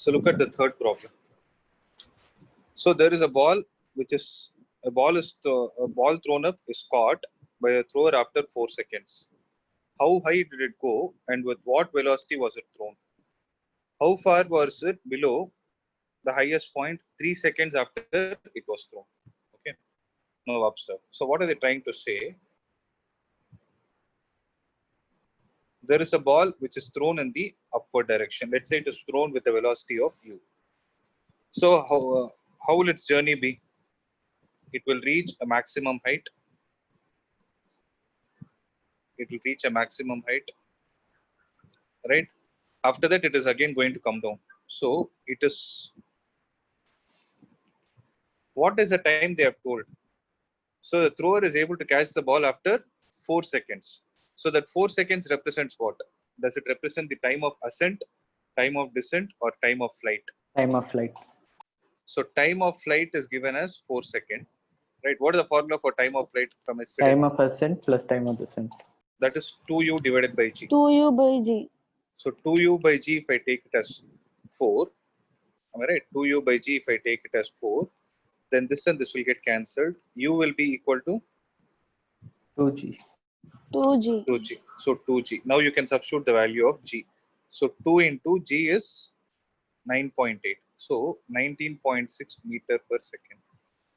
So look at the third problem. So there is a ball a ball thrown up is caught by a thrower after 4 seconds. How high did it go and with what velocity was it thrown? How far was it below the highest point 3 seconds after it was thrown? Okay. Now observe. So what are they trying to say? There is a ball which is thrown in the upward direction. Let's say it is thrown with a velocity of u. So how will its journey be? It will reach a maximum height. It will reach a maximum height, right? After that, it is again going to come down. So it is, what is the time they have told? So the thrower is able to catch the ball after 4 seconds. So that 4 seconds represents what? Does it represent the time of ascent, time of descent, or time of flight? Time of flight. So time of flight is given as 4 seconds, right? What is the formula for time of flight from yesterday's? Time of ascent plus time of descent. That is 2u divided by g. 2u by g. So 2u by g, if I take it as 4, am I right? 2u by g, if I take it as 4, then this and this will get cancelled. U will be equal to 2g. 2g. 2g. So 2g. Now you can substitute the value of g. So 2 into g is 9.8. So 19.6 meter per second.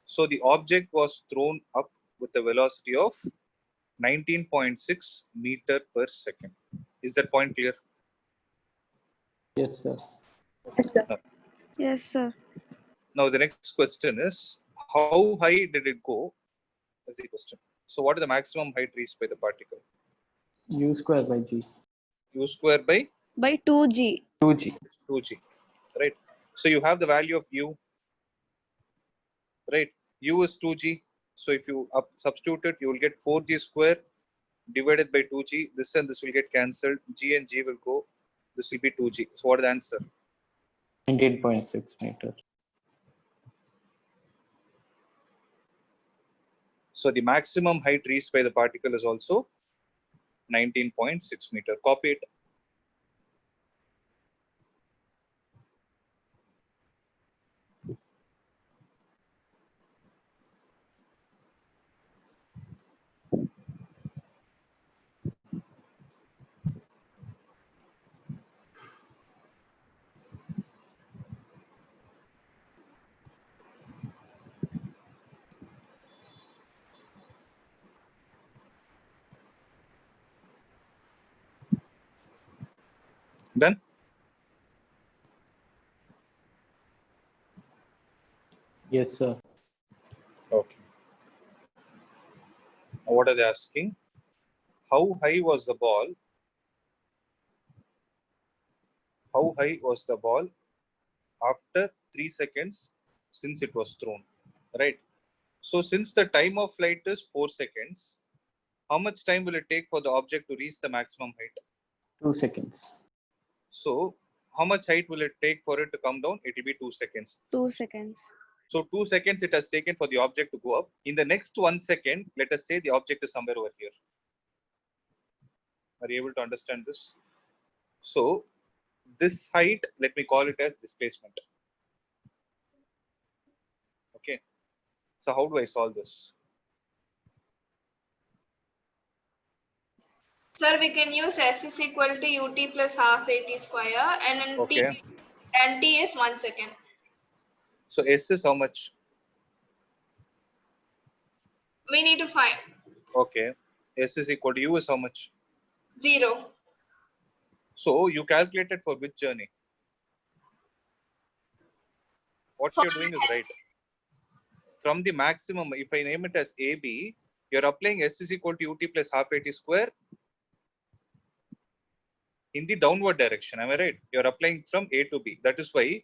So the object was thrown up with a velocity of 19.6 meter per second. Is that point clear? Yes, sir. Yes, sir. Yes, sir. Now the next question is, how high did it go? Is the question. So what is the maximum height reached by the particle? U square by g. U square by By 2g. 2g. 2g, right? So you have the value of u, right? U is 2g. So if you substitute it, you will get 4g square divided by 2g. This and this will get cancelled. G and g will go. This will be 2g. So what is the answer? 19.6 meter. So the maximum height reached by the particle is also 19.6 meter. Copy it. Done? Yes, sir. Okay. Now what are they asking? How high was the ball? How high was the ball after 3 seconds since it was thrown? Right. So since the time of flight is 4 seconds, how much time will it take for the object to reach the maximum height? 2 seconds. So how much height will it take for it to come down? It will be 2 seconds. 2 seconds. So 2 seconds it has taken for the object to go up. In the next 1 second, let us say the object is somewhere over here. Are you able to understand this? So this height, let me call it as displacement. Okay. So how do I solve this? Sir, we can use S is equal to UT plus half AT square and then Okay. T is 1 second. So S is how much? We need to find Okay. S is equal to U is how much? 0. So you calculated for which journey? What For you're doing is right. From the maximum, if I name it as AB, you're applying S is equal to UT plus half AT square in the downward direction. Am I right? You're applying from A to B. That is why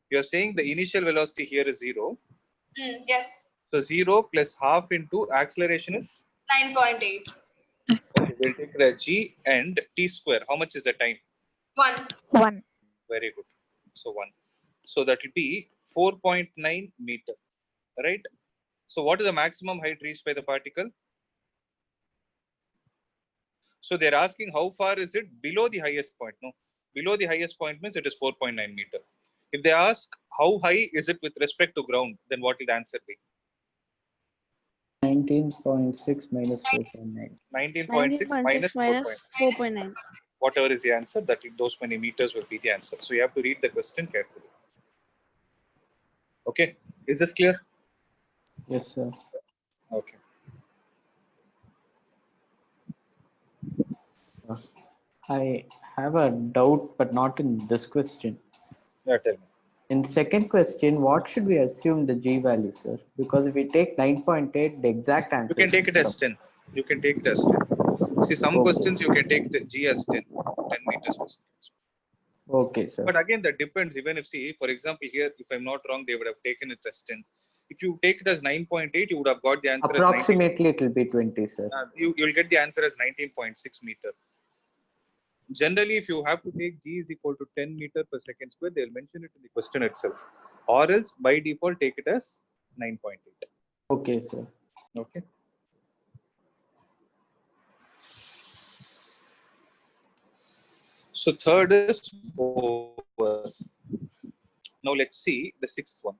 you're saying the initial velocity here is 0. Yes. So 0 plus half into acceleration is? 9.8. Okay, we'll take the G and T square. How much is the time? 1. 1. Very good. So 1. So that will be 4.9 meter. Right? So what is the maximum height reached by the particle? So they're asking how far is it below the highest point? No, below the highest point means it is 4.9 meter. If they ask how high is it with respect to ground, then what will the answer be? 19.6 minus 4.9. 19.6 minus 19.6 minus 4.9. whatever is the answer, that those many meters will be the answer. So you have to read the question carefully. Okay, is this clear? Yes, sir. Okay. I have a doubt, but not in this question. Yeah, tell me. In second question, what should we assume the G value, sir? Because if we take 9.8, the exact answer. You can take it as 10. You can take it as 10. See, some Okay. questions you can take G as 10, 10 meters per second. Okay, sir. But again, that depends. Even if, see, for example, here, if I'm not wrong, they would have taken it as 10. If you take it as 9.8, you would have got the answer Approximately, it will be 20, sir. as 19. You'll get the answer as 19.6 meter. Generally, if you have to take G is equal to 10 meter per second square, they'll mention it in the question itself. Or else, by default, take it as 9.8. Okay, sir. Okay. So third is over. Now let's see the sixth one.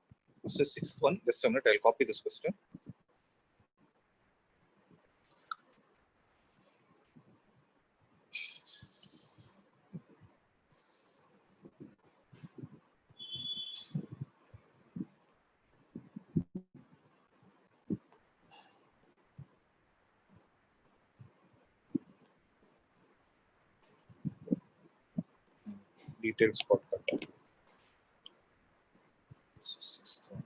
So sixth one, just a minute, I'll copy this question. Details got cut. So sixth one.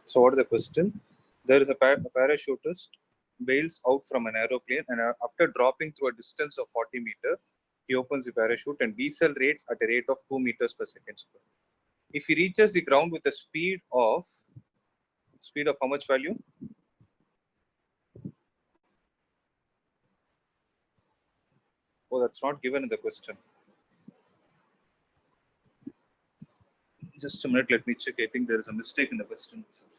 So what is the question? There is a parachutist bails out from an aeroplane, and after dropping through a distance of 40 meters, he opens the parachute and decelerates at a rate of 2 meters per second square. If he reaches the ground with a speed of how much value? Oh, that's not given in the question. Just a minute, let me check. I think there is a mistake in the question itself.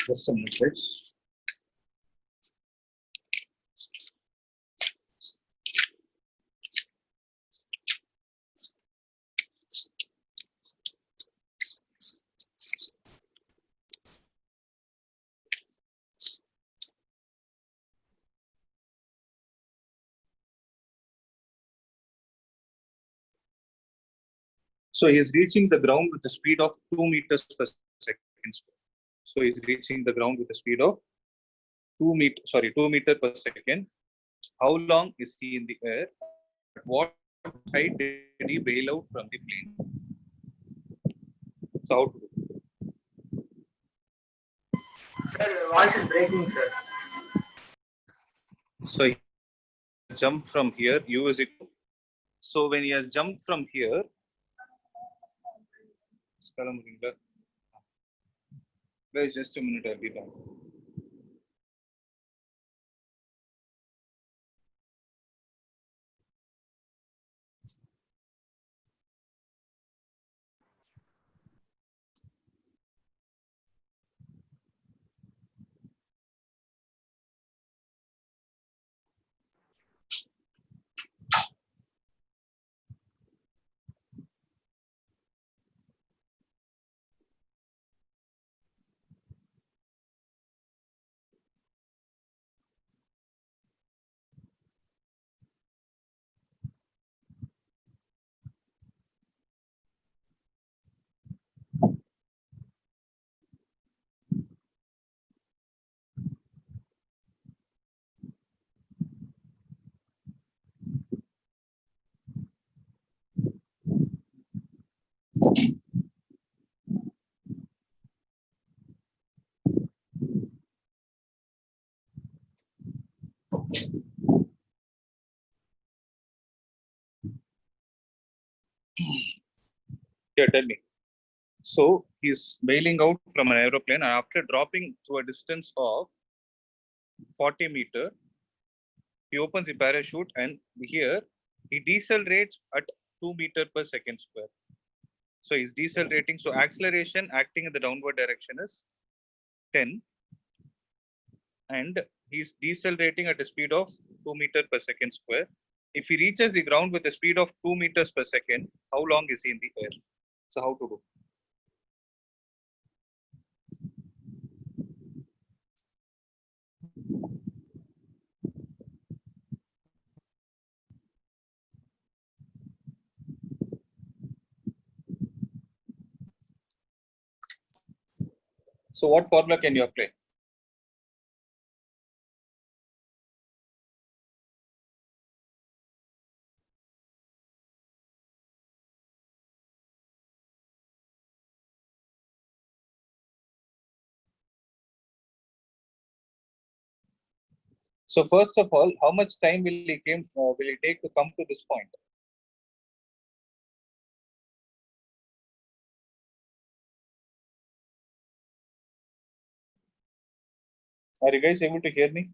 Just a minute, right? So he is reaching the ground with a speed of 2 meters per second square. So he is reaching the ground with a speed of 2 meter per second. How long is he in the air? At what height did he bail out from the plane? So how to do? Sir, your voice is breaking, sir. So he jumped from here, U is equal. So when he has jumped from here, guys, just a minute, I'll be back. Yeah, tell me. So he's bailing out from an aeroplane, and after dropping to a distance of 40 meter, he opens the parachute, and here he decelerates at 2 meter per second square. So he's decelerating. So acceleration acting in the downward direction is 10, and he's decelerating at a speed of 2 meter per second square. If he reaches the ground with a speed of 2 meters per second, how long is he in the air? So how to do? So what formula can you apply? So first of all, how much time will he take to come to this point? Are you guys able to hear me?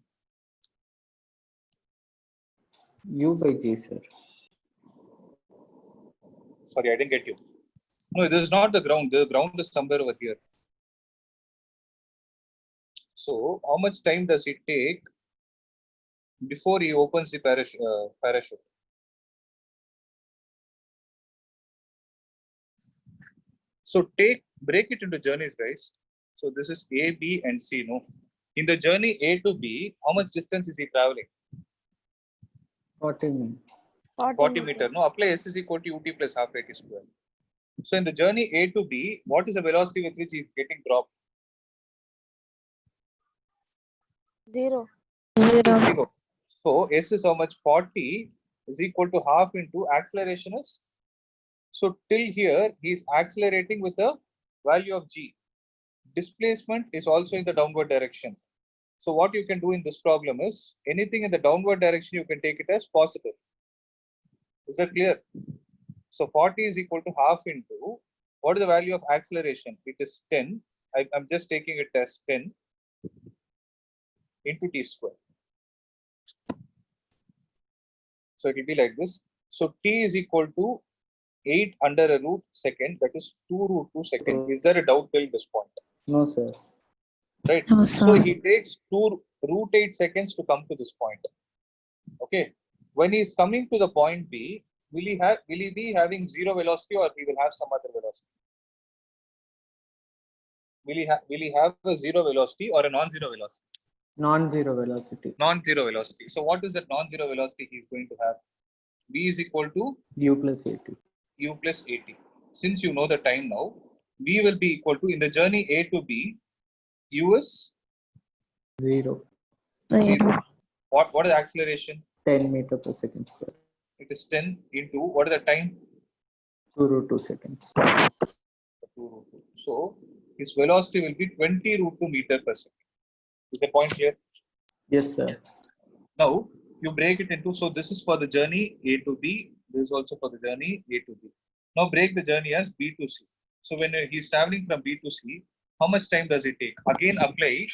U by G, sir. Sorry, I didn't get you. No, this is not the ground. The ground is somewhere over here. So how much time does it take before he opens the parachute? So break it into journeys, guys. So this is A, B, and C. No, in the journey A to B, how much distance is he traveling? 40 minutes. 40 meter. No, apply S is equal to UT plus half AT square. So in the journey A to B, what is the velocity with which he is getting dropped? 0. Zero. So S is how much? 40 is equal to half into acceleration is. So till here, he is accelerating with a value of G. Displacement is also in the downward direction. So what you can do in this problem is anything in the downward direction, you can take it as positive. Is that clear? So 40 is equal to half into, what is the value of acceleration? It is 10. I'm just taking it as 10 into t square. So it will be like this. So t is equal to 8 under a root second, that is 2 root 2 second. Is there a doubt till this point? No, sir. Right. No, sir. So he takes 2 root 8 seconds to come to this point. Okay. When he is coming to the point B, will he be having zero velocity, or he will have some other velocity? Will he have a zero velocity or a non-zero velocity? Non-zero velocity. Non-zero velocity. So what is that non-zero velocity he is going to have? V is equal to U plus 80. U plus 80. Since you know the time now, V will be equal to, in the journey A to B, U is 0. 0. What is the acceleration? 10 meter per second square. It is 10 into, what is the time? 2 root 2 seconds. 2 root 2. So his velocity will be 20 root 2 meter per second. Is the point here? Yes, sir. Now you break it into, so this is for the journey A to B. This is also for the journey A to B. Now break the journey as B to C. So when he's traveling from B to C, how much time does it take? Again apply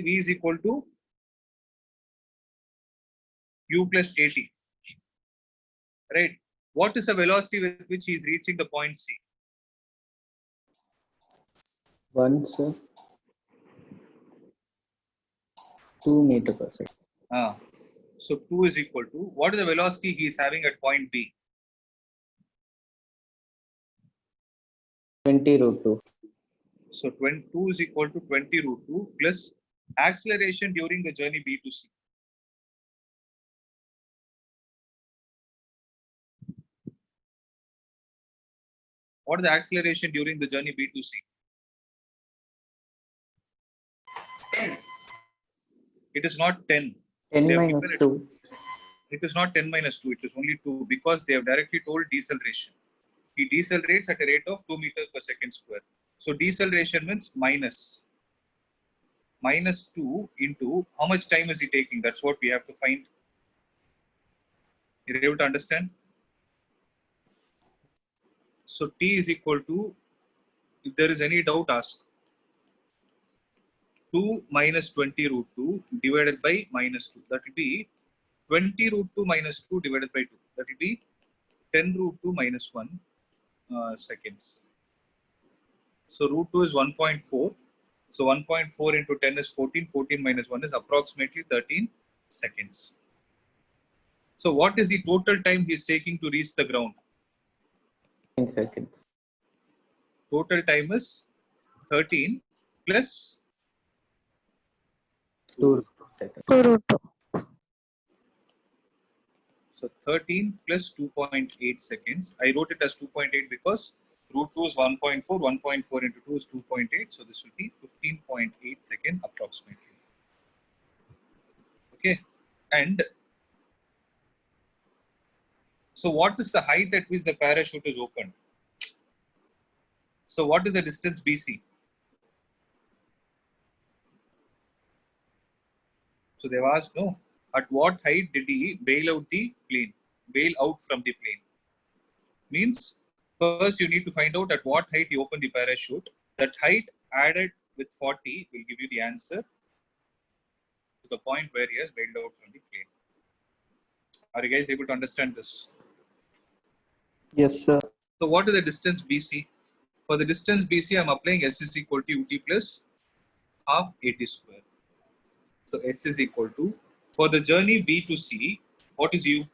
V is equal to U plus 80. Right? What is the velocity with which he is reaching the point C? 1, sir. 2 meter per second. So 2 is equal to, what is the velocity he is having at point B? 20 root 2. So 2 is equal to 20 root 2 plus acceleration during the journey B to C. What is the acceleration during the journey B to C? 10. It is not 10. 10 They have minus given 2. It is not 10 minus 2. It is only 2 because they have directly told deceleration. He decelerates at a rate of 2 meters per second square. So deceleration means minus 2 into how much time is he taking? That's what we have to find. You're able to understand? So T is equal to, if there is any doubt, ask. 2 minus 20 root 2 divided by minus 2. That will be 20 root 2 minus 2 divided by 2. That will be 10 root 2 minus 1 seconds. So root 2 is 1.4. So 1.4 into 10 is 14. 14 minus 1 is approximately 13 seconds. So what is the total time he is taking to reach the ground? 10 seconds. Total time is 13 plus 2 seconds. 2 root 2. So 13 plus 2.8 seconds. I wrote it as 2.8 because root 2 is 1.4. 1.4 into 2 is 2.8. So this will be 15.8 seconds approximately. Okay. And so what is the height at which the parachute is opened? So what is the distance BC? So they've asked, no, at what height did he bail out the plane? Bail out from the plane. Means first you need to find out at what height he opened the parachute. That height added with 40 will give you the answer to the point where he has bailed out from the plane. Are you guys able to understand this? Yes, sir. So what is the distance BC? For the distance BC, I'm applying S is equal to UT plus half AT square. So S is equal to, for the journey B to C, what is U?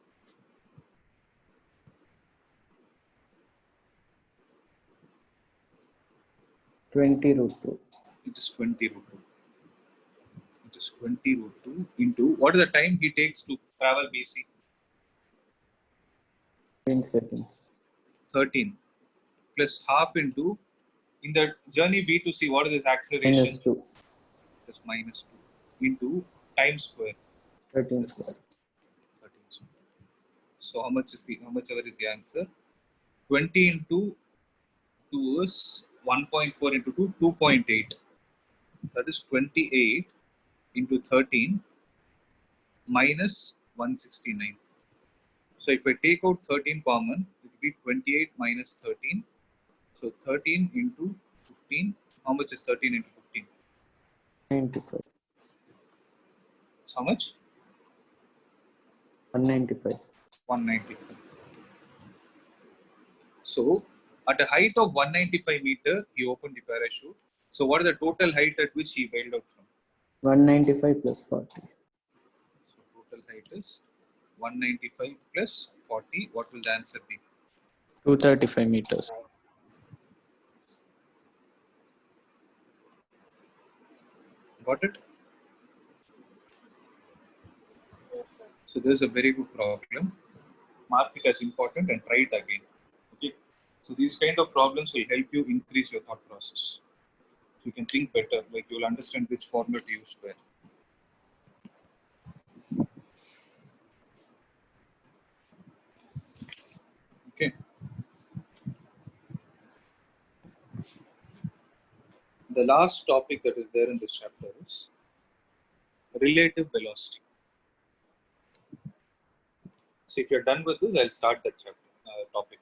Twenty root 2. It is 20 root 2. It is 20 root 2 into, what is the time he takes to travel BC? 10 seconds. 13 plus half into, in the journey B to C, what is its acceleration? Minus 2. It is minus 2 into time square. 13 square. 13 square. So how much ever is the answer? 20 into 2 is 1.4 into 2, 2.8. That is 28 into 13 minus 169. So if I take out 13 common, it will be 28 minus 13. So 13 into 15. How much is 13 into 15? 95. So how much? 195. 195. So at a height of 195 meter, he opened the parachute. So what is the total height at which he bailed out from? 195 plus 40. So total height is 195 plus 40. What will the answer be? 235 meters. Got it? Yes, sir. So this is a very good problem. Mark it as important and try it again. Okay. So these kind of problems will help you increase your thought process. So you can think better, like you will understand which formula to use where. Okay. The last topic that is there in this chapter is relative velocity. So if you're done with this, I'll start that chapter topic.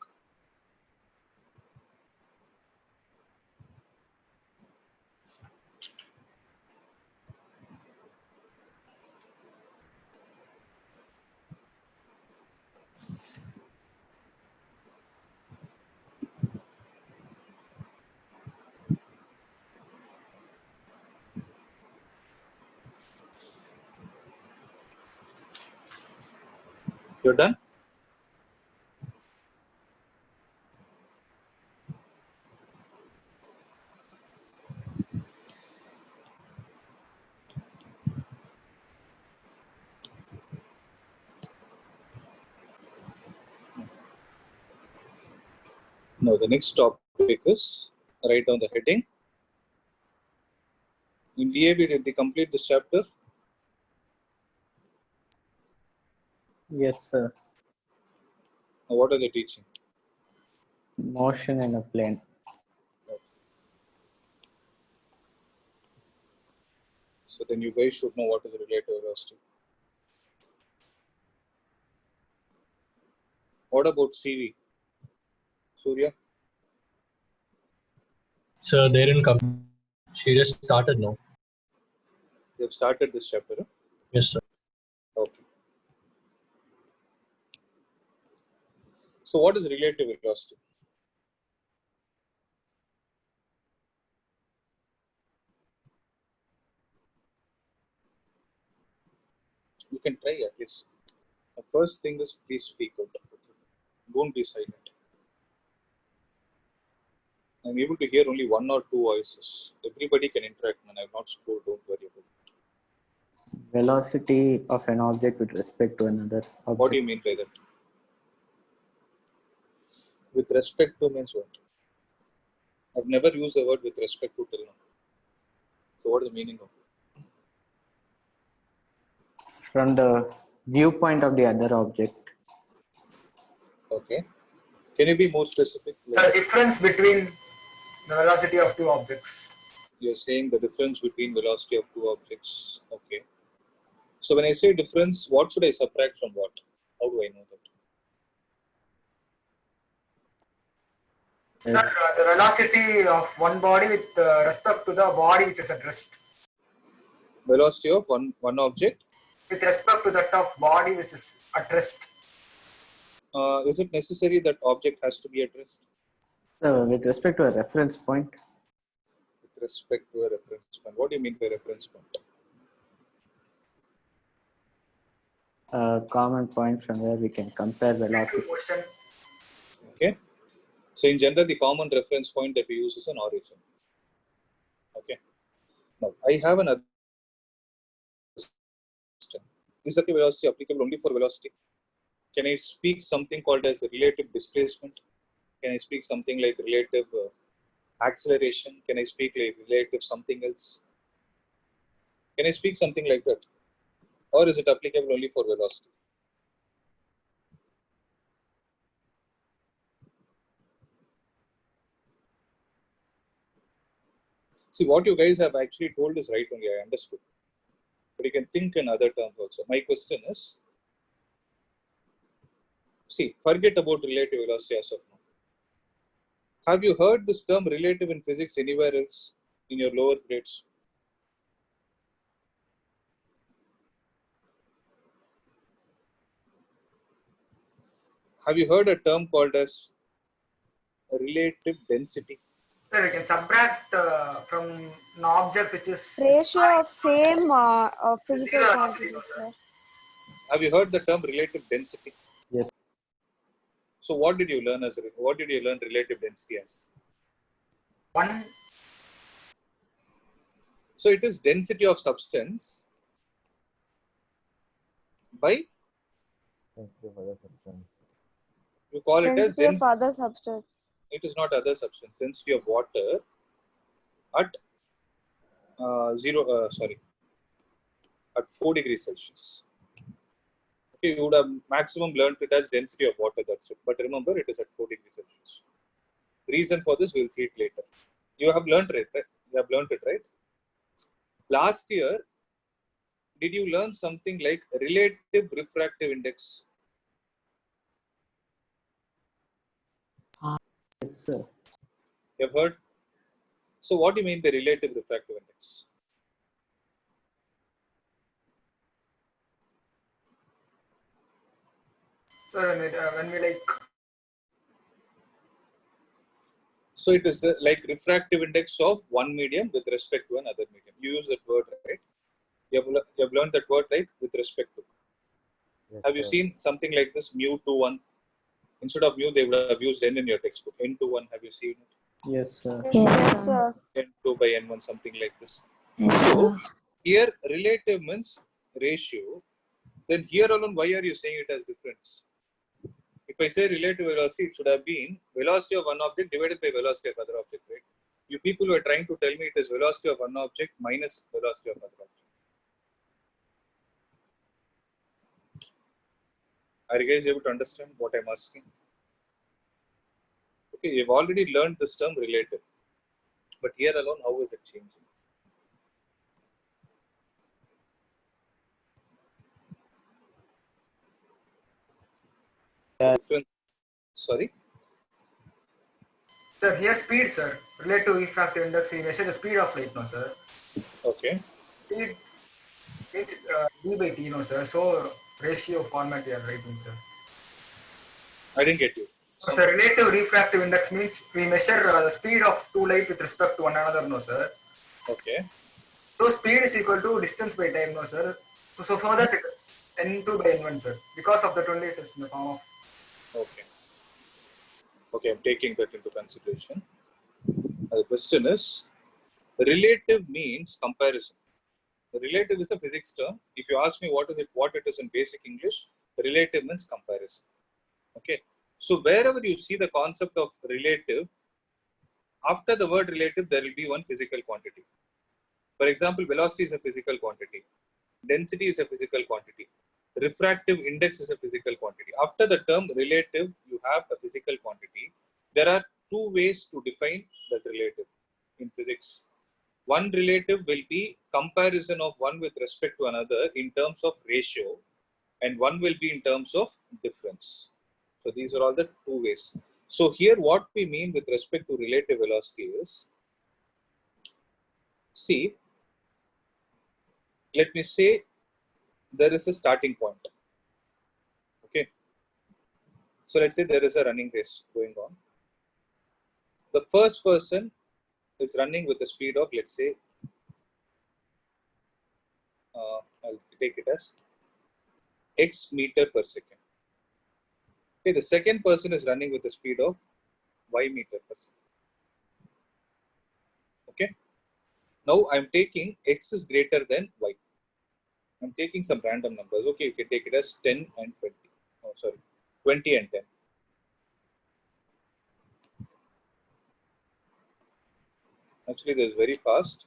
You're done? No, the next topic is, write down the heading. In DAB, did they complete this chapter? Yes, sir. Now, what are they teaching? Motion in a plane. So then you guys should know what is relative velocity. What about CV? Surya? Sir, they didn't come. She just started now. They've started this chapter. Huh? Yes, sir. Okay. So what is relative velocity? You can try at least. The first thing is please speak out. Don't be silent. I'm able to hear only one or two voices. Everybody can interact, man. I've not scored. Don't worry about it. Velocity of an object with respect to another object. What do you mean by that? With respect to means what? I've never used the word with respect to till now. So what is the meaning of it? From the viewpoint of the other object. Okay. Can you be more specific? The difference between the velocity of two objects. You're saying the difference between velocity of two objects. Okay. So when I say difference, what should I subtract from what? How do I know that? Sir, the velocity of one body with respect to the body which is at rest. Velocity of one object. With respect to that of body which is at rest. Is it necessary that object has to be at rest? So with respect to a reference point, With respect to a reference point. What do you mean by reference point? a common point from where we can compare velocity. Motion. Okay. So in general, the common reference point that we use is an origin. Okay. Now I have another question. Is the velocity applicable only for velocity? Can I speak something called as relative displacement? Can I speak something like relative acceleration? Can I speak like relative something else? Can I speak something like that? Or is it applicable only for velocity? See, what you guys have actually told is right only, I understood. But you can think in other terms also. My question is, see, forget about relative velocity as of now. Have you heard this term relative in physics anywhere else in your lower grades? Have you heard a term called as relative density? Sir, we can subtract from an object which is Ratio of same physical zero quantities, velocity, sir. Have you heard the term relative density? Yes. So what did you learn as what did you learn relative density as? one. So it is density of substance by, you call it as Density of density. other substance. It is not other substance. Density of water at at 4 degrees Celsius. Okay, you would have maximum learned it as density of water, that's it. But remember, it is at 4 degrees Celsius. Reason for this, we'll see it later. You have learned it, right? You have learned it, right? Last year, did you learn something like relative refractive index? Yes, sir. You have heard? So what do you mean by relative refractive index? So when we like So it is like refractive index of one medium with respect to another medium. You use that word, right? You have learned that word, right? With respect to. Yes, Have you sir. seen something like this, mu to 1? Instead of mu, they would have used n in your textbook. N to 1, have you seen it? Yes, sir. Yes, sir. N2 by n1, something like this. Yes, So sir. here relative means ratio. Then here alone, why are you saying it as difference? If I say relative velocity, it should have been velocity of one object divided by velocity of other object, right? You people were trying to tell me it is velocity of one object minus velocity of other object. Are you guys able to understand what I'm asking? Okay, you've already learned this term relative. But here alone, how is it changing? Difference Sorry. Sir, here speed, sir. Relative refractive index, we measure the speed of light, no, sir. Okay. Speed means d by t, no, sir. So ratio format we are writing, sir. I didn't get you. No, sir, relative refractive index means we measure the speed of two light with respect to one another, no, sir. Okay. So speed is equal to distance by time, no, sir. So for that it is n2 by n1, sir. Because of that only it is in the form of. Okay. Okay, I'm taking that into consideration. The question is, relative means comparison. The relative is a physics term. If you ask me what it is in basic English, relative means comparison. Okay. So wherever you see the concept of relative, after the word relative, there will be one physical quantity. For example, velocity is a physical quantity. Density is a physical quantity. Refractive index is a physical quantity. After the term relative, you have a physical quantity. There are two ways to define that relative in physics. One relative will be comparison of one with respect to another in terms of ratio, and one will be in terms of difference. So these are all the two ways. So here what we mean with respect to relative velocity is, see, let me say there is a starting point. Okay. So let's say there is a running race going on. The first person is running with a speed of, let's say, I'll take it as x meter per second. Okay, the second person is running with a speed of y meter per second. Okay. Now I'm taking x is greater than y. I'm taking some random numbers. Okay, you can take it as 10 and 20. Oh, sorry, 20 and 10. Actually, this is very fast.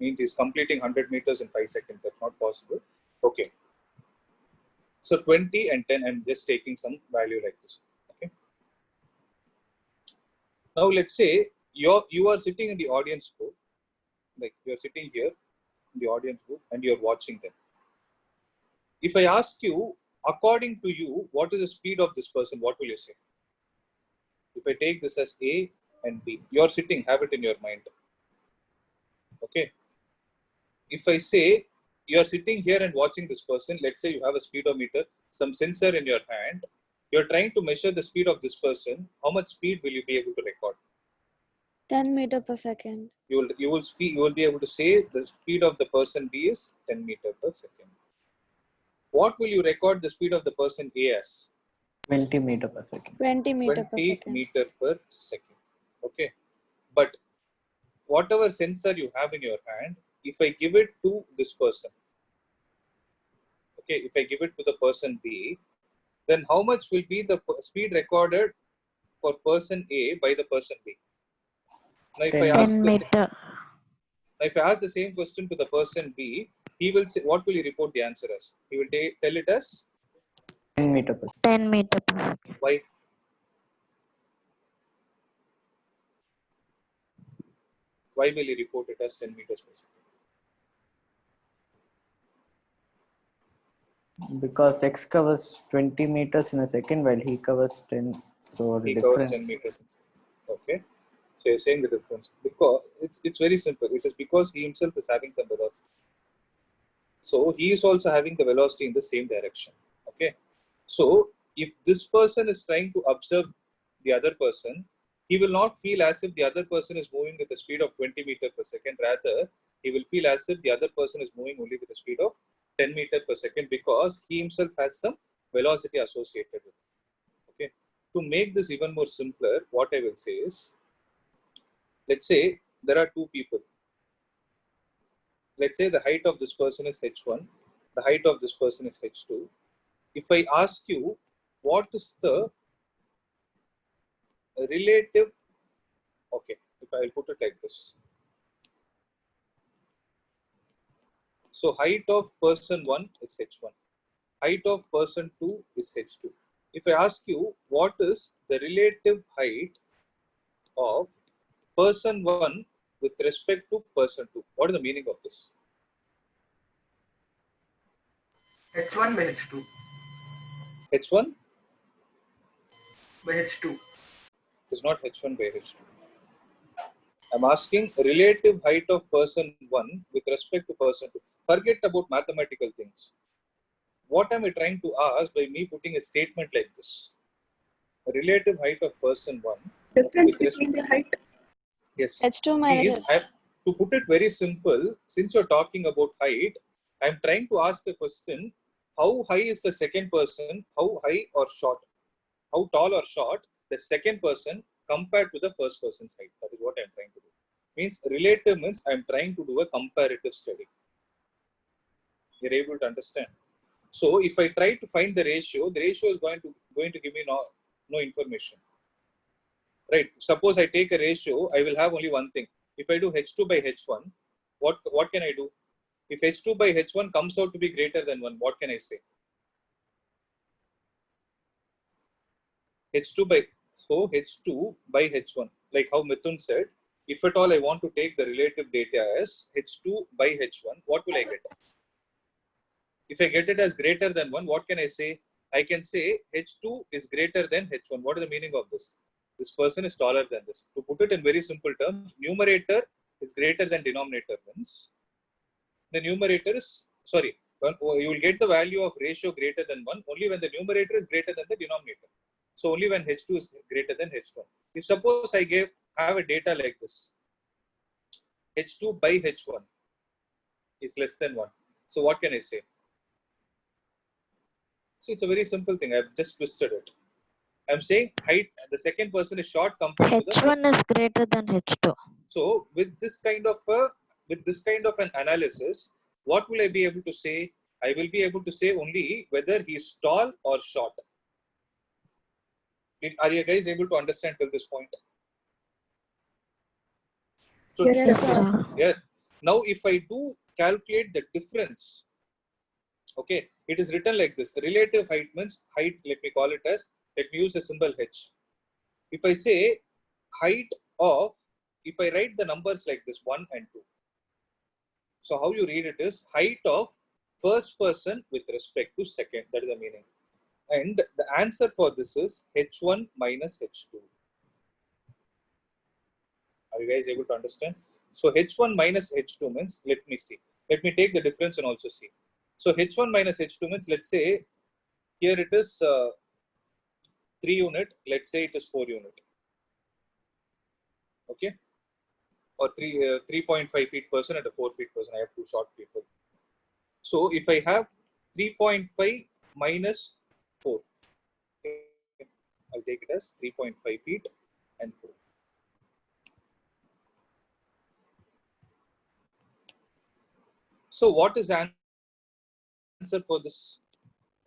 Means he's completing 100 meters in 5 seconds. That's not possible. Okay. So 20 and 10, I'm just taking some value like this. Okay. Now let's say you are sitting in the audience booth, like you're sitting here in the audience booth and you're watching them. If I ask you, according to you, what is the speed of this person, what will you say? If I take this as A and B, you're sitting, have it in your mind. Okay. If I say you're sitting here and watching this person, let's say you have a speedometer, some sensor in your hand, you're trying to measure the speed of this person, how much speed will you be able to record? 10 meter per second. You will be able to say the speed of the person B is 10 meter per second. What will you record the speed of the person A as? 20 meter per second. 20 meter per 20 second. meter per second. Okay. But whatever sensor you have in your hand, if I give it to this person, okay, if I give it to the person B, then how much will be the speed recorded for person A by the person B? Now, if I 10 ask 10 meter. if I ask the same question to the person B, he will say, what will he report the answer as? He will tell it as 10 meter per 10 meter per second. why? Why will he report it as 10 meters per second? second. Because x covers 20 meters in a second while he covers 10. So the He covers difference. 10 meters. Okay. So you're saying the difference. Because it's very simple. It is because he himself is having some velocity. So he is also having the velocity in the same direction. Okay. So if this person is trying to observe the other person, he will not feel as if the other person is moving with a speed of 20 meters per second. Rather, he will feel as if the other person is moving only with a speed of 10 meters per second because he himself has some velocity associated with it. Okay. To make this even more simpler, what I will say is, let's say there are two people. Let's say the height of this person is h1, the height of this person is h2. If I ask you what is the relative, okay, if I'll put it like this. So height of person 1 is h1, height of person 2 is h2. If I ask you what is the relative height of person 1 with respect to person 2, what is the meaning of this? H1 by H2. h1 by H2. It is not H1 by H2. I'm asking relative height of person 1 with respect to person 2. Forget about mathematical things. What am I trying to ask by me putting a statement like this? Relative height of person 1. Difference With between the height. Yes. H2 minus Please, to put it very simple, since you're talking about height, I'm trying to ask the question, how high is the second person, how high or short, how tall or short the second person compared to the first person's height. That is what I'm trying to do. Means relative means I'm trying to do a comparative study. You're able to understand. So if I try to find the ratio is going to give me no information. Right. Suppose I take a ratio, I will have only one thing. If I do H2 by H1, what can I do? If H2 by H1 comes out to be greater than 1, what can I say? H2 by H1, like how Mithun said, if at all I want to take the relative data as H2 by H1, what will I get? If I get it as greater than 1, what can I say? I can say H2 is greater than H1. What is the meaning of this? This person is taller than this. To put it in very simple terms, numerator is greater than denominator means the numerator is, sorry, you will get the value of ratio greater than 1 only when the numerator is greater than the denominator. So only when H2 is greater than H1. If suppose I have a data like this, H2 by H1 is less than 1. So what can I say? So it's a very simple thing. I've just twisted it. I'm saying height, the second person is short compared to the H1 is greater than H2. So with this kind of an analysis, what will I be able to say? I will be able to say only whether he is tall or short. Are you guys able to understand till this point? So Yes, sir. yeah. Now if I do calculate the difference, okay, it is written like this. Relative height means height. Let me call it as. Let me use the symbol H. If I say height of, if I write the numbers like this 1 and 2. So how you read it is height of first person with respect to second. That is the meaning. And the answer for this is H1 minus H2. Are you guys able to understand? So H1 minus H2 means, let me see. Let me take the difference and also see. So H1 minus H2 means, let's say here it is 3 unit. Let's say it is 4 unit. Okay. Or 3.5 feet person and a 4 feet person. I have 2 short people. So if I have 3.5 minus 4, okay, I'll take it as 3.5 feet and 4. So what is the answer for this?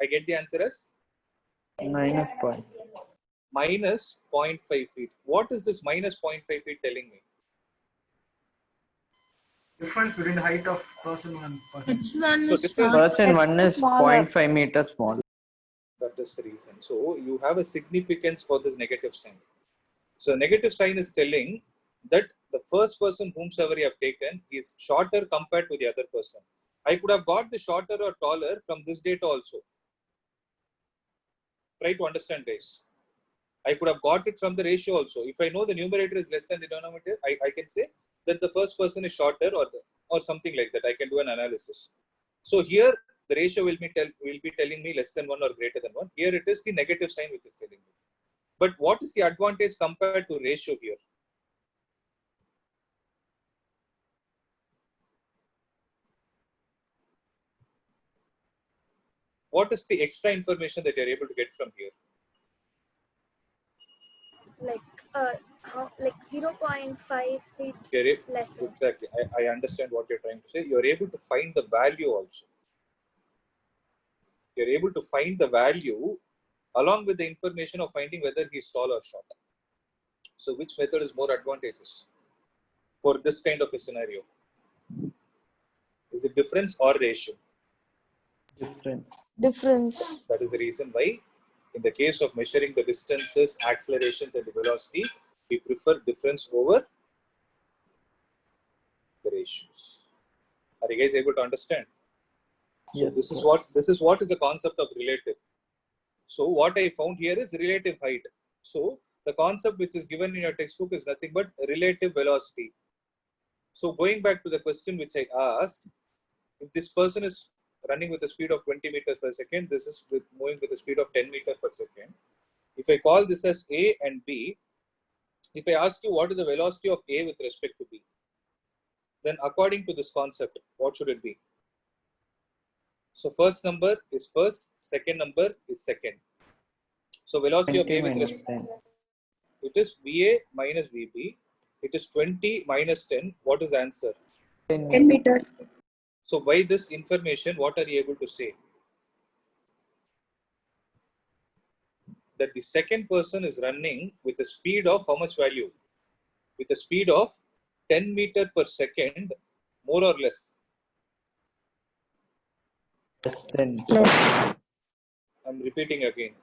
I get the answer as minus point. minus 0.5 feet. What is this minus 0.5 feet telling me? Difference between the height of person 1 and person. H1 So is difference- small. Person 1 is Smaller. 0.5 meters small. That is the reason. So you have a significance for this negative sign. So the negative sign is telling that the first person whomsoever you have taken is shorter compared to the other person. I could have got the shorter or taller from this data also. Try to understand, guys. I could have got it from the ratio also. If I know the numerator is less than the denominator, I can say that the first person is shorter or something like that. I can do an analysis. So here the ratio will be telling me less than 1 or greater than 1. Here it is the negative sign which is telling me. But what is the advantage compared to ratio here? What is the extra information that you're able to get from here? Like 0.5 feet less. Exactly. I understand what you're trying to say. You're able to find the value also. You're able to find the value along with the information of finding whether he's tall or short. So which method is more advantageous for this kind of a scenario? Is it difference or ratio? Difference. That is the reason why in the case of measuring the distances, accelerations and the velocity, we prefer difference over the ratios. Are you guys able to understand? So Yes, this is what is the concept of relative. So what I found here is relative height. So the concept which is given in your textbook is nothing but relative velocity. So going back to the question which I asked, if this person is running with a speed of 20 meters per second, this is moving with a speed of 10 meters per second. If I call this as A and B, if I ask you what is the velocity of A with respect to B, then according to this concept, what should it be? So first number is first, second number is second. So velocity of 20 A with minus respect, 10. it is VA minus VB. It is 20 minus 10. What is the answer? 10 meters. So by this information, what are you able to say? That the second person is running with a speed of how much value? With a speed of 10 meter per second, more or less. Less than. Less. I'm repeating again.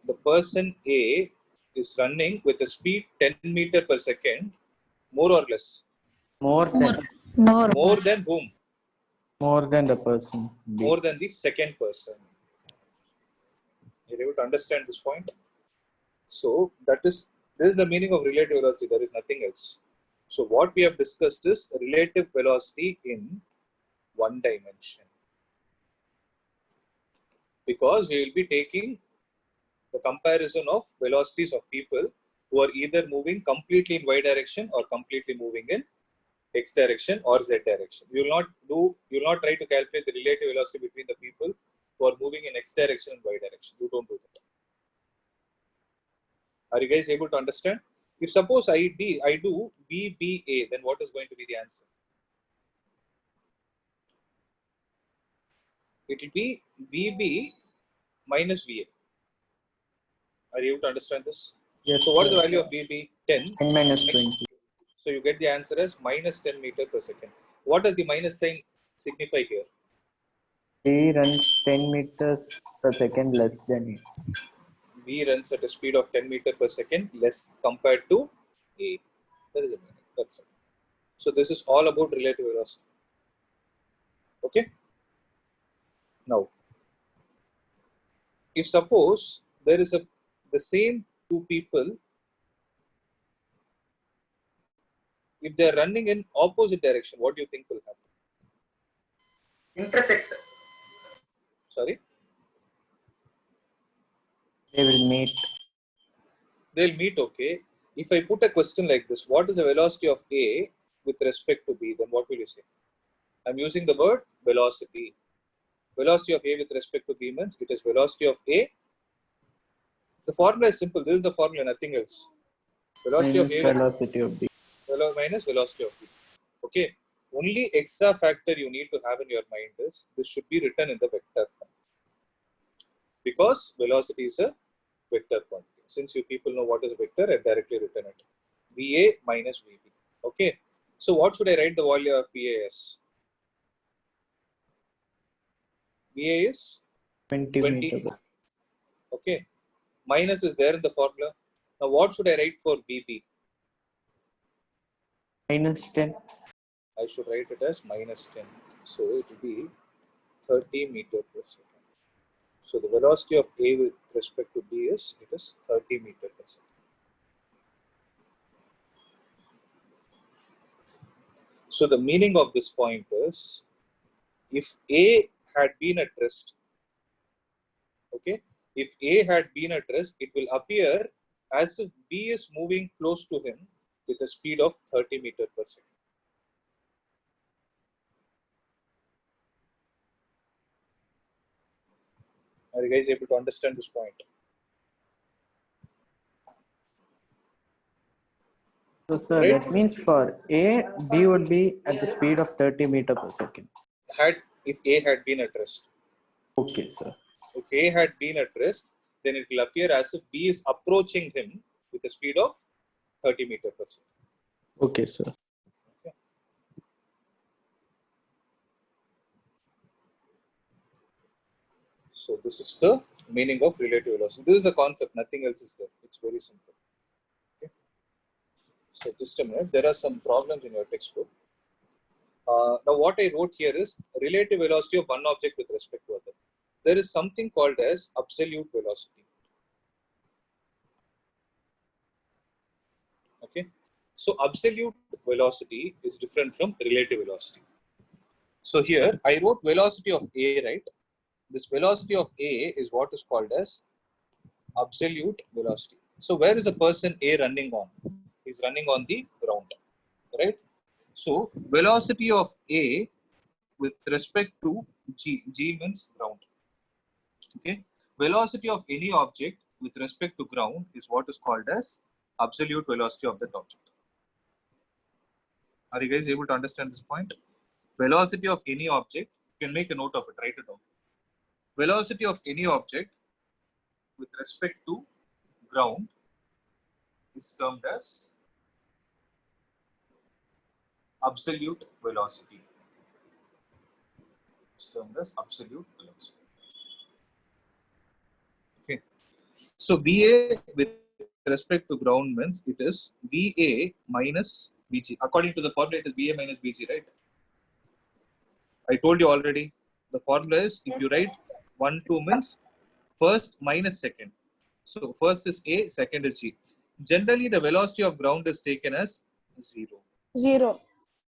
The person A is running with a speed 10 meter per second, more or less. More than. More than whom? More than the person B. More than the second person. You're able to understand this point? So this is the meaning of relative velocity. There is nothing else. So what we have discussed is relative velocity in one dimension. Because we will be taking the comparison of velocities of people who are either moving completely in y direction or completely moving in x direction or z direction. You will not try to calculate the relative velocity between the people who are moving in x direction and y direction. You don't do that. Are you guys able to understand? If suppose I do VBA, then what is going to be the answer? It will be VB minus VA. Are you able to understand this? Yes, So what is the sir. value of VB? 10. 10 minus 20. So you get the answer as minus 10 meter per second. What does the minus sign signify here? B runs 10 meters per second less than it. V runs at a speed of 10 meter per second less compared to A. That is the meaning. That's it. So this is all about relative velocity. Okay. Now, if suppose there is the same two people, if they are running in opposite direction, what do you think will happen? Intersect. Sorry, They will meet. they'll meet. Okay. If I put a question like this, what is the velocity of A with respect to B? Then what will you say? I'm using the word velocity. Velocity of A with respect to B means it is velocity of A. The formula is simple. This is the formula, nothing else. Velocity of Minus A velocity of B. minus velocity of B. Okay. Only extra factor you need to have in your mind is this should be written in the vector form. Because velocity is a vector quantity. Since you people know what is a vector, I directly written it. VA minus VB. Okay. So what should I write the value of VA as? VA is 20 20. meters. Okay. Minus is there in the formula. Now what should I write for VB? Minus 10. I should write it as minus 10. So it will be 30 meter per second. So the velocity of A with respect to B is 30 meter per second. So the meaning of this point is, if A had been at rest, okay, if A had been at rest, it will appear as if B is moving close to him with a speed of 30 meter per second. Are you guys able to understand this point? So, sir, Right. that means for A, B would be at the speed of 30 meter per second. If A had been at rest. Okay, sir. If A had been at rest, then it will appear as if B is approaching him with a speed of 30 meter per second. Okay, sir. Okay. So this is the meaning of relative velocity. This is a concept, nothing else is there. It's very simple. Okay. So just a minute, there are some problems in your textbook. Now what I wrote here is relative velocity of one object with respect to other. There is something called as absolute velocity. So absolute velocity is different from relative velocity. So here I wrote velocity of A, right? This velocity of A is what is called as absolute velocity. So where is the person A running on? He's running on the ground, right? So velocity of A with respect to G means ground. Okay. Velocity of any object with respect to ground is what is called as absolute velocity of that object. Are you guys able to understand this point? Velocity of any object, you can make a note of it, write it down. Velocity of any object with respect to ground is termed as absolute velocity. It's termed as absolute velocity. Okay. So VA with respect to ground means it is VA minus VG. According to the formula, it is VA minus VG, right? I told you already. The formula is if Yes, you sir. write 1, 2 means first minus second. So first is A, second is G. Generally, the velocity of ground is taken as 0. 0.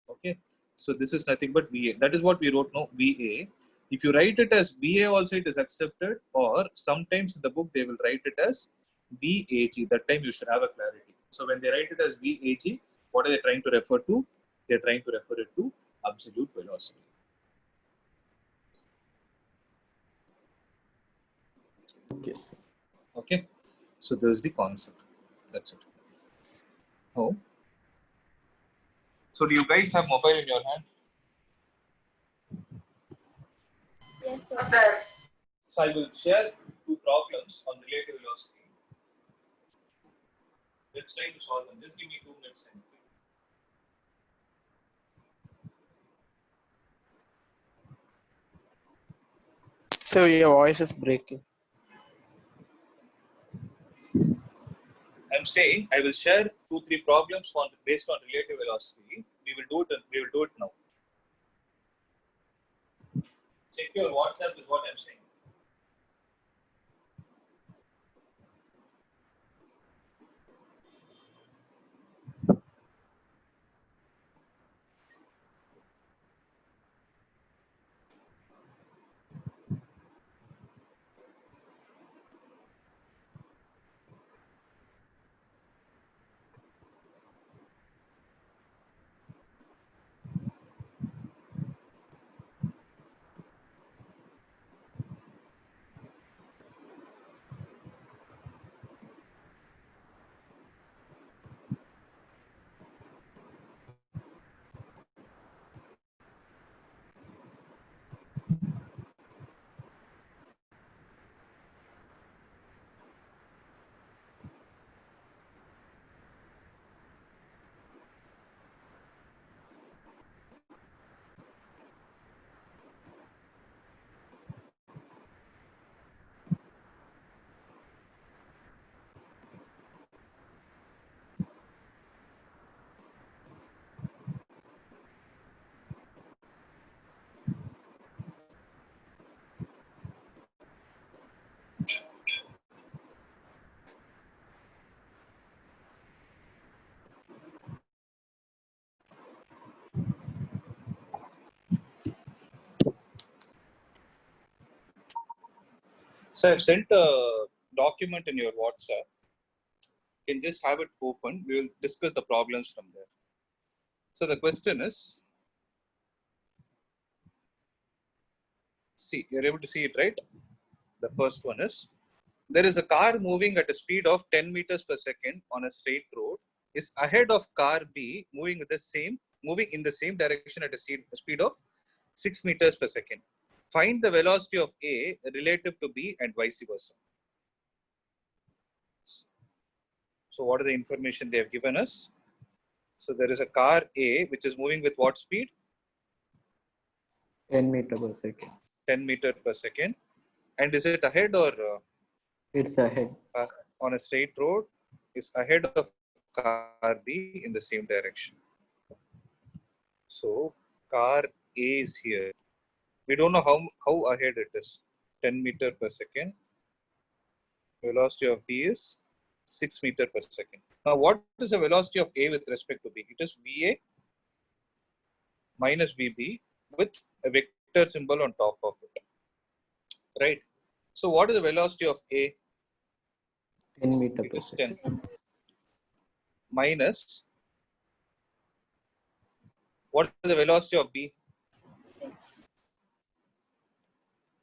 Okay. So this is nothing but VA. That is what we wrote now, VA. If you write it as VA also, it is accepted, or sometimes in the book they will write it as VAG. That time you should have a clarity. So when they write it as VAG, what are they trying to refer to? They are trying to refer it to absolute velocity. Okay. Okay. So this is the concept. That's it. Oh. So do you guys have mobile in your hand? Yes, sir. So I will share 2 problems on relative velocity. Let's try to solve them. Just give me 2 minutes time. So your voice is breaking. I'm saying I will share 2-3 problems based on relative velocity. We will do it. We will do it now. Check your WhatsApp is what I'm saying. So I've sent a document in your WhatsApp. You can just have it open. We will discuss the problems from there. So the question is, see, you're able to see it, right? The first one is, there is a car moving at a speed of 10 meters per second on a straight road, is ahead of car B moving in the same direction at a speed of 6 meters per second. Find the velocity of A relative to B and vice versa. So what is the information they have given us? So there is a car A which is moving with what speed? 10 meter per second. 10 meter per second. And is it ahead or It's ahead. on a straight road? Is ahead of car B in the same direction. So car A is here. We don't know how ahead it is. 10 meter per second. Velocity of B is 6 meter per second. Now, what is the velocity of A with respect to B? It is VA minus VB with a vector symbol on top of it, right? So, what is the velocity of A? 10 meter It per is second. 10 minus. What is the velocity of B? 6.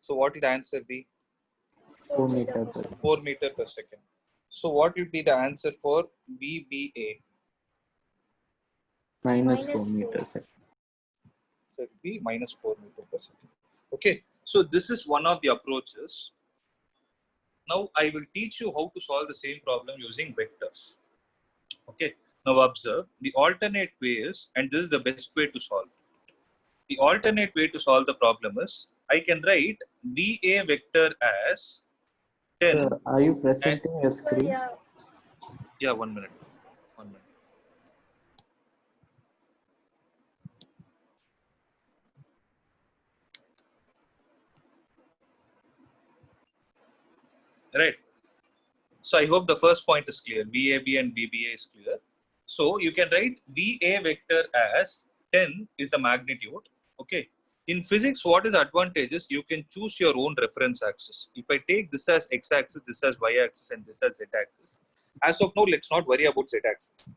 So, what will the answer be? 4 meter per second. 4 meter per second. So, what will be the answer for VBA? Minus Minus 4 meter 4. second. So, it will be minus 4 meter per second. Okay. So, this is one of the approaches. Now, I will teach you how to solve the same problem using vectors. Okay. Now, observe the alternate way is, and this is the best way to solve. The alternate way to solve the problem is, I can write VA vector as 10. Sir, are you presenting a So screen? yeah, Yeah, 1 minute. 1 minute. Right. So I hope the first point is clear. VAB and VBA is clear. So you can write VA vector as 10 is the magnitude. Okay. In physics, what is advantageous? You can choose your own reference axis. If I take this as x-axis, this as y-axis, and this as z-axis. As of now, let's not worry about z-axis.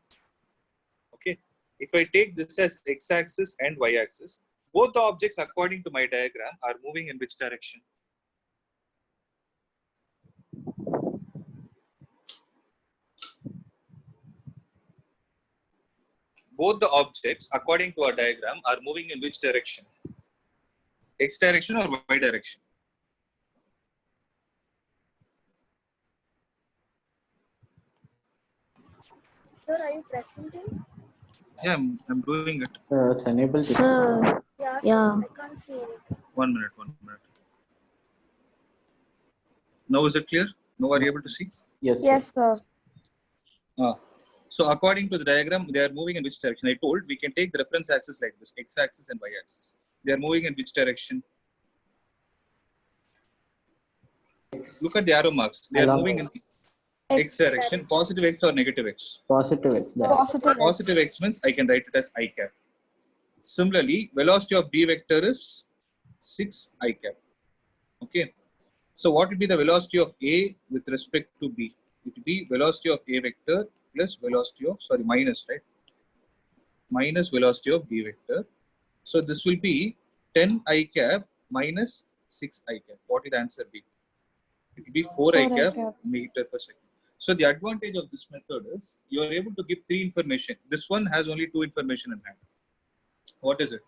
Okay. If I take this as x-axis and y-axis, both the objects according to my diagram are moving in which direction? Both the objects according to our diagram are moving in which direction? X direction or y direction? sir, are you presenting? Yeah, I'm doing it. It's unable to. Sir, Yeah, sir. yeah. I can't see anything. 1 minute, 1 minute. Now is it clear? Now are you able to see? Yes. Sir. Yes, sir. So according to the diagram, they are moving in which direction? I told we can take the reference axis like this, x-axis and y-axis. They are moving in which direction? Look at the arrow marks. They are Along moving in X. x direction, positive x or negative x? Positive X. There. Positive. Positive x means I can write it as I cap. Similarly, velocity of B vector is 6 I cap. Okay. So what will be the velocity of A with respect to B? It will be velocity of A vector plus velocity of, minus, right? Minus velocity of B vector. So this will be 10 I cap minus 6 I cap. What will the answer be? It will be 4 I 4 I cap cap. meter per second. So the advantage of this method is you are able to give 3 information. This one has only 2 information in hand. What is it?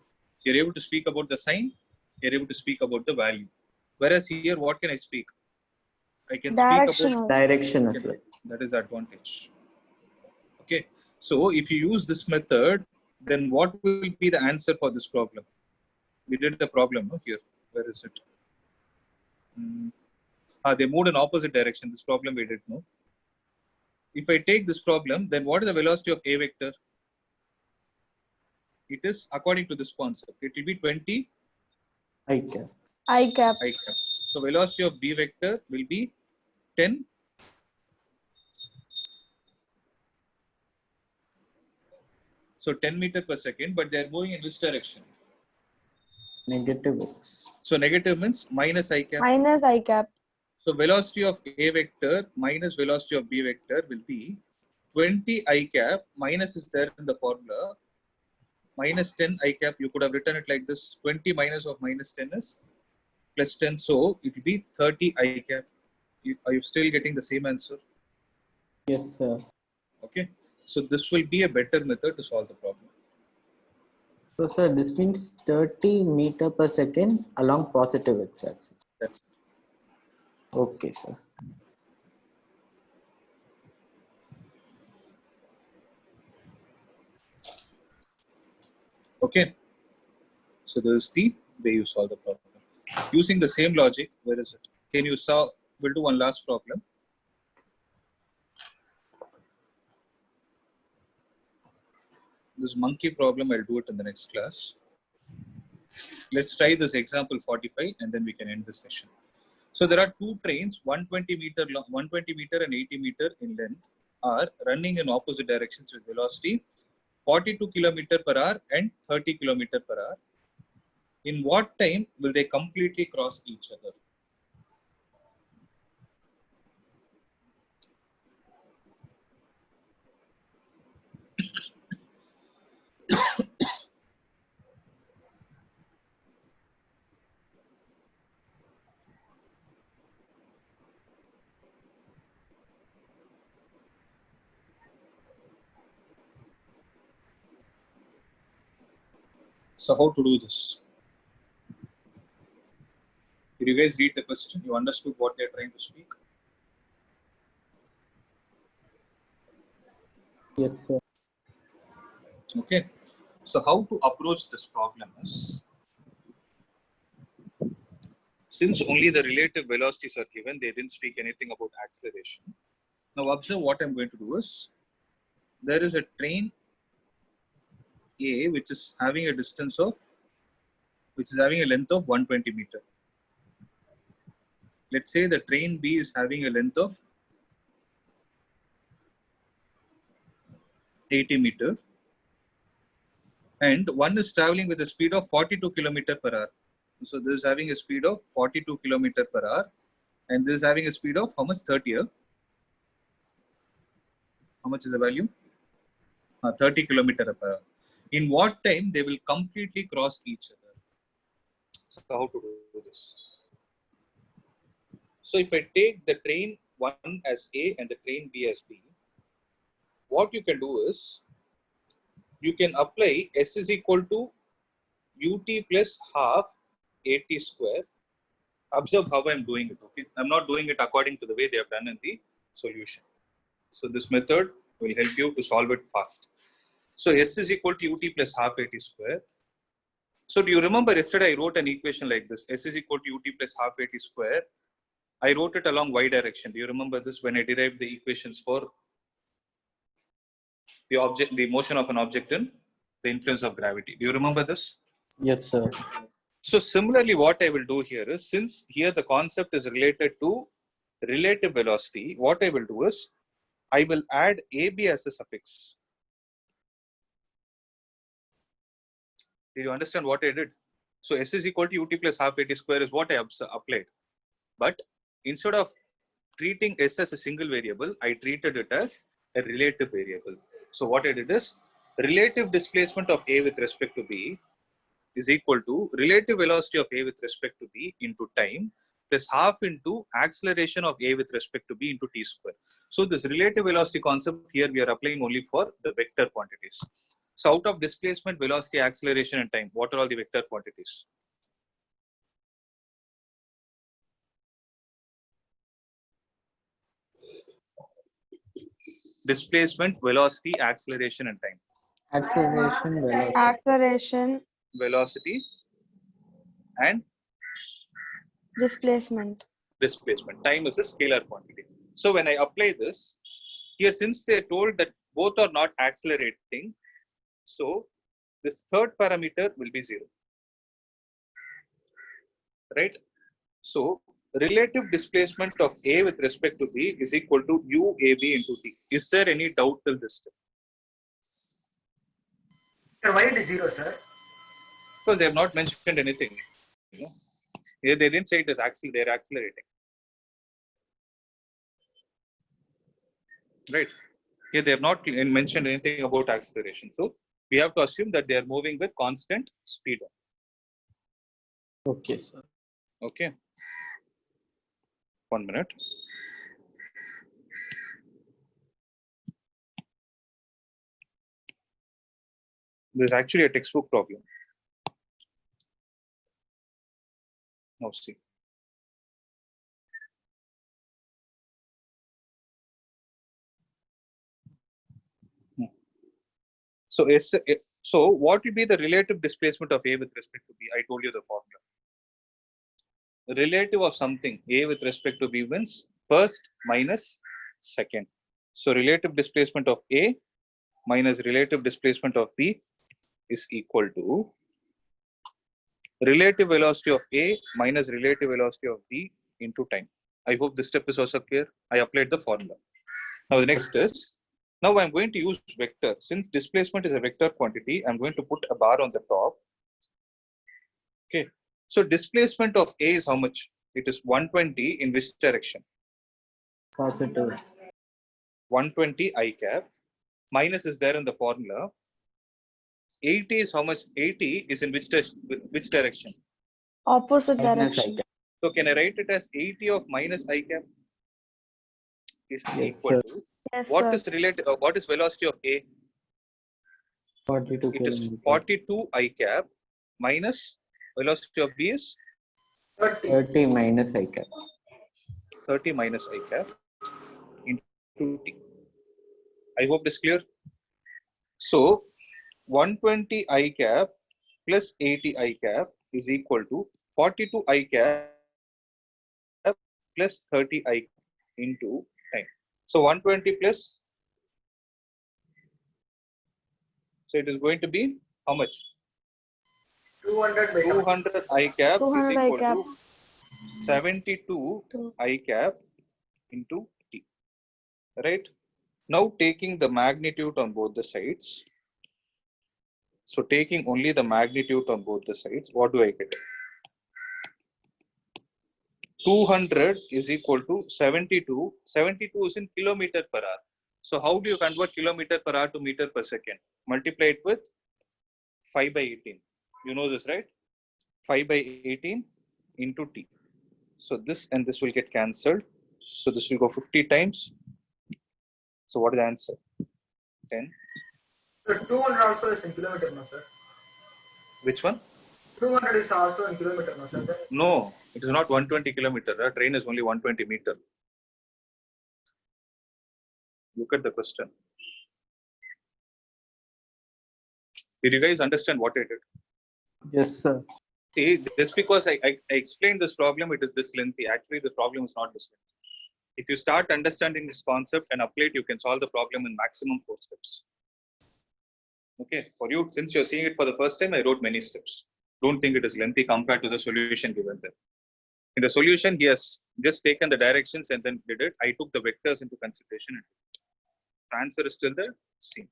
You're able to speak about the sign. You're able to speak about the value. Whereas here, what can I speak? I can speak Direction about also. Direction as well. that is the advantage. Okay. So if you use this method, then what will be the answer for this problem? We did the problem here. Where is it? They moved in opposite direction. This problem we did know. If I take this problem, then what is the velocity of A vector? It is according to this concept. It will be 20 I cap. I cap. I cap. So velocity of B vector will be 10 so 10 meter per second, but they are moving in which direction? Negative X. So negative means minus I cap. Minus I cap. So velocity of A vector minus velocity of B vector will be 20 I cap, minus is there in the formula, minus 10 I cap. You could have written it like this, 20 minus of minus 10 is plus 10. So it will be 30 I cap. Are you still getting the same answer? Yes, sir. Okay. So this will be a better method to solve the problem. So, sir, this means 30 meter per second along positive X axis. That's Okay, sir. okay. So this is the way you solve the problem. Using the same logic, where is it? Can you solve? We'll do one last problem. This monkey problem, I'll do it in the next class. Let's try this example 45 and then we can end this session. So there are two trains, 120 meter long, 120 meter and 80 meter in length, are running in opposite directions with velocity 42 km per hour and 30 km per hour. In what time will they completely cross each other? So how to do this? Did you guys read the question? You understood what they're trying to speak? Yes, sir. Okay. So how to approach this problem is, since only the relative velocities are given, they didn't speak anything about acceleration. Now observe what I'm going to do is, there is a train A which is having a distance of, which is having a length of 120 meter. Let's say the train B is having a length of 80 meter, and one is traveling with a speed of 42 km per hour. So this is having a speed of 42 km per hour, and this is having a speed of how much? 30 here. How much is the value? 30 km per hour. In what time they will completely cross each other? So how to do this? So if I take the train 1 as A and the train B as B, what you can do is, you can apply S is equal to ut plus half at square. Observe how I'm doing it. Okay, I'm not doing it according to the way they have done in the solution. So this method will help you to solve it fast. So S is equal to ut plus half at square. So do you remember yesterday I wrote an equation like this? S is equal to ut plus half at square. I wrote it along y direction. Do you remember this when I derived the equations for the object, the motion of an object in the influence of gravity? Do you remember this? Yes, sir. So similarly, what I will do here is, since here the concept is related to relative velocity, what I will do is, I will add AB as a suffix. Did you understand what I did? So S is equal to ut plus half at square is what I applied. But instead of treating S as a single variable, I treated it as a relative variable. So what I did is, relative displacement of A with respect to B is equal to relative velocity of A with respect to B into time plus half into acceleration of A with respect to B into t square. So this relative velocity concept here we are applying only for the vector quantities. So out of displacement, velocity, acceleration and time, what are all the vector quantities? Displacement, velocity, acceleration and time. Acceleration, velocity. Acceleration, Velocity and displacement. displacement. Time is a scalar quantity. So when I apply this, here since they told that both are not accelerating, so this third parameter will be 0. Right? So relative displacement of A with respect to B is equal to UAB into T. Is there any doubt till this step? Sir, why it is 0, sir? Because they have not mentioned anything. You know? Here they didn't say it is they're accelerating. Right? Here they have not mentioned anything about acceleration. So we have to assume that they are moving with constant speed. Okay, sir. Okay. 1 minute. This is actually a textbook problem. Now see. So what will be the relative displacement of A with respect to B? I told you the formula. Relative of something A with respect to B means first minus second. So relative displacement of A minus relative displacement of B is equal to relative velocity of A minus relative velocity of B into time. I hope this step is also clear. I applied the formula. Now the next is, now I'm going to use vector. Since displacement is a vector quantity, I'm going to put a bar on the top. Okay. So displacement of A is how much? It is 120 in which direction? Positive. 120 I cap. Minus is there in the formula. 80 is how much? 80 is in which direction? Opposite Minus direction. I cap. So can I write it as 80 of minus I cap is Yes, equal sir. to Yes, what sir. is related? What is velocity of A? 42 It is kilometers. 42 I cap minus velocity of B is 30. 30 minus I cap. 30 minus I cap into T. I hope this is clear. So 120 I cap plus 80 I cap is equal to 42 I cap plus 30 I cap into time. So 120 plus, so it is going to be how much? 200 by 7. 200 I cap is 200 I equal cap. to 72 I cap into T. Right? Now taking the magnitude on both the sides. So taking only the magnitude on both the sides, what do I get? 200 is equal to 72. 72 is in kilometer per hour. So how do you convert kilometer per hour to meter per second? Multiply it with 5 by 18. You know this, right? 5 by 18 into T. So this and this will get cancelled. So this will go 50 times. So what is the answer? 10. So 200 also is in kilometer, no, sir. Which one? 200 is also in kilometer, no, sir. Then No, it is not 120 kilometer. A train is only 120 meter. Look at the question. Did you guys understand what I did? Yes, sir. See, just because I explained this problem, it is this lengthy. Actually, the problem is not this lengthy. If you start understanding this concept and apply it, you can solve the problem in maximum 4 steps. Okay, for you, since you're seeing it for the first time, I wrote many steps. Don't think it is lengthy compared to the solution given there. In the solution, he has just taken the directions and then did it. I took the vectors into consideration. The answer is still the same.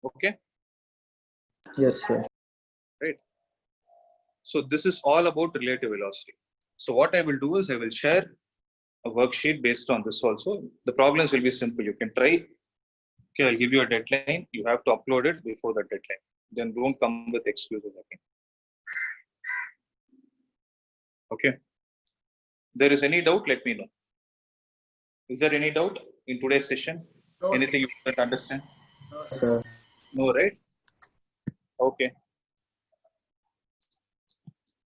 Okay, Yes, sir. right. So this is all about relative velocity. So what I will do is I will share a worksheet based on this also. The problems will be simple. You can try. Okay, I'll give you a deadline. You have to upload it before the deadline. Then don't come with excuses again. Okay. There is any doubt, let me know. Is there any doubt in today's session? no, sir. Anything you don't understand? No, sir. Sir. No, right? Okay.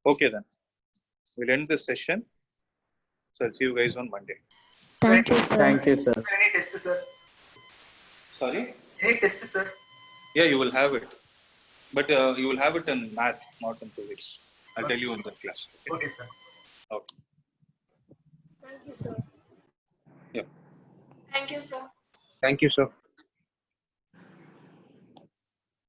Okay then. We'll end this session. So I'll see you guys on Monday. Thank you, sir. Thank you, sir. Any test, sir? Sorry? Any test, sir? Yeah, you will have it. But you will have it in math, not in physics. I'll tell you in the class. Okay. Okay, sir. Okay. Thank you, sir. Yeah. Thank you, sir. Thank you, sir.